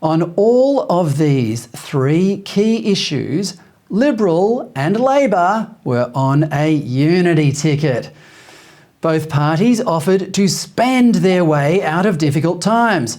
On all of these three key issues, Liberal and Labor were on a unity ticket. Both parties offered to spend their way out of difficult times,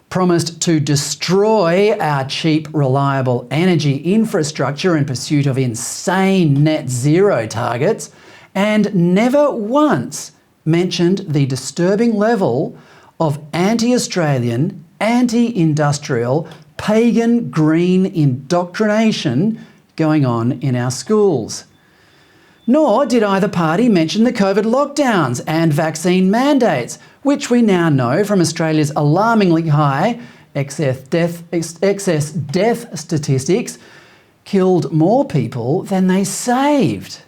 promised to destroy our cheap, reliable energy infrastructure in pursuit of insane net zero targets, and never once mentioned the disturbing level of anti-Australian, anti-industrial, pagan green indoctrination going on in our schools. Nor did either party mention the COVID lockdowns and vaccine mandates, which we now know from Australia's alarmingly high excess death statistics killed more people than they saved.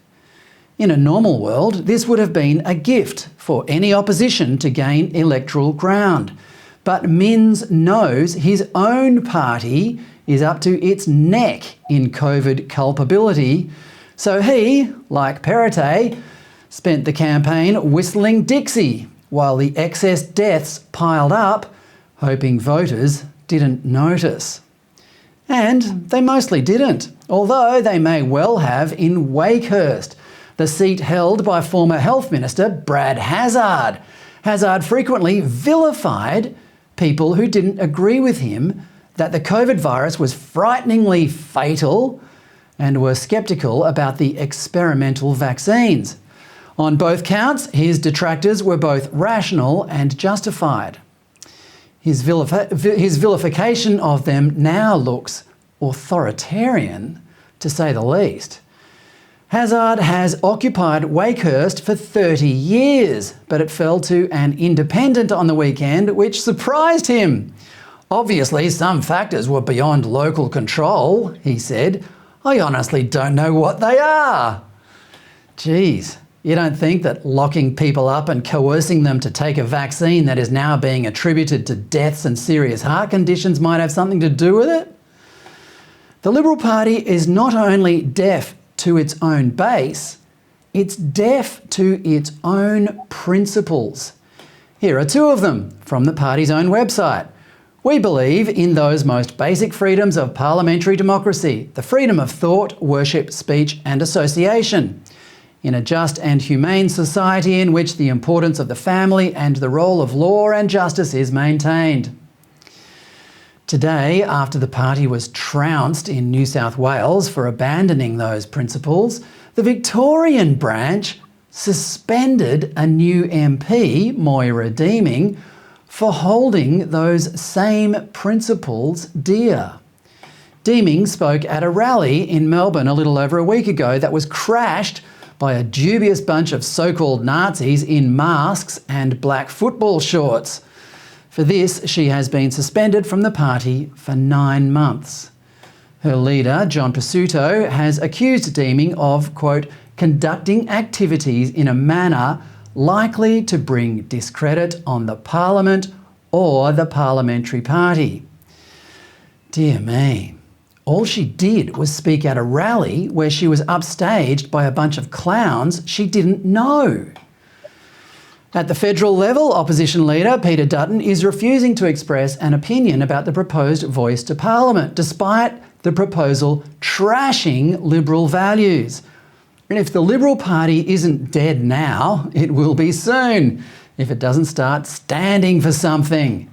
In a normal world, this would have been a gift for any opposition to gain electoral ground. But Minns knows his own party is up to its neck in COVID culpability, so he, like Perrottet, spent the campaign whistling Dixie while the excess deaths piled up, hoping voters didn't notice. And they mostly didn't, although they may well have in Wakehurst, the seat held by former Health Minister Brad Hazzard. Hazzard frequently vilified people who didn't agree with him that the COVID virus was frighteningly fatal and were sceptical about the experimental vaccines. On both counts, his detractors were both rational and justified. His vilification of them now looks authoritarian, to say the least. Hazzard has occupied Wakehurst for 30 years, but it fell to an independent on the weekend, which surprised him. Obviously, some factors were beyond local control, he said. I honestly don't know what they are. Geez, you don't think that locking people up and coercing them to take a vaccine that is now being attributed to deaths and serious heart conditions might have something to do with it? The Liberal Party is not only deaf to its own base, it's deaf to its own principles. Here are two of them from the party's own website. We believe in those most basic freedoms of parliamentary democracy, the freedom of thought, worship, speech and association. In a just and humane society in which the importance of the family and the role of law and justice is maintained. Today, after the party was trounced in New South Wales for abandoning those principles, the Victorian branch suspended a new MP, Moira Deeming, for holding those same principles dear. Deeming spoke at a rally in Melbourne a little over a week ago that was crashed by a dubious bunch of so-called Nazis in masks and black football shorts. For this, she has been suspended from the party for 9 months. Her leader, John Pesutto, has accused Deeming of, quote, conducting activities in a manner likely to bring discredit on the Parliament or the parliamentary party. Dear me. All she did was speak at a rally where she was upstaged by a bunch of clowns she didn't know. At the federal level, opposition leader Peter Dutton is refusing to express an opinion about the proposed voice to Parliament, despite the proposal trashing Liberal values. And if the Liberal Party isn't dead now, it will be soon, if it doesn't start standing for something.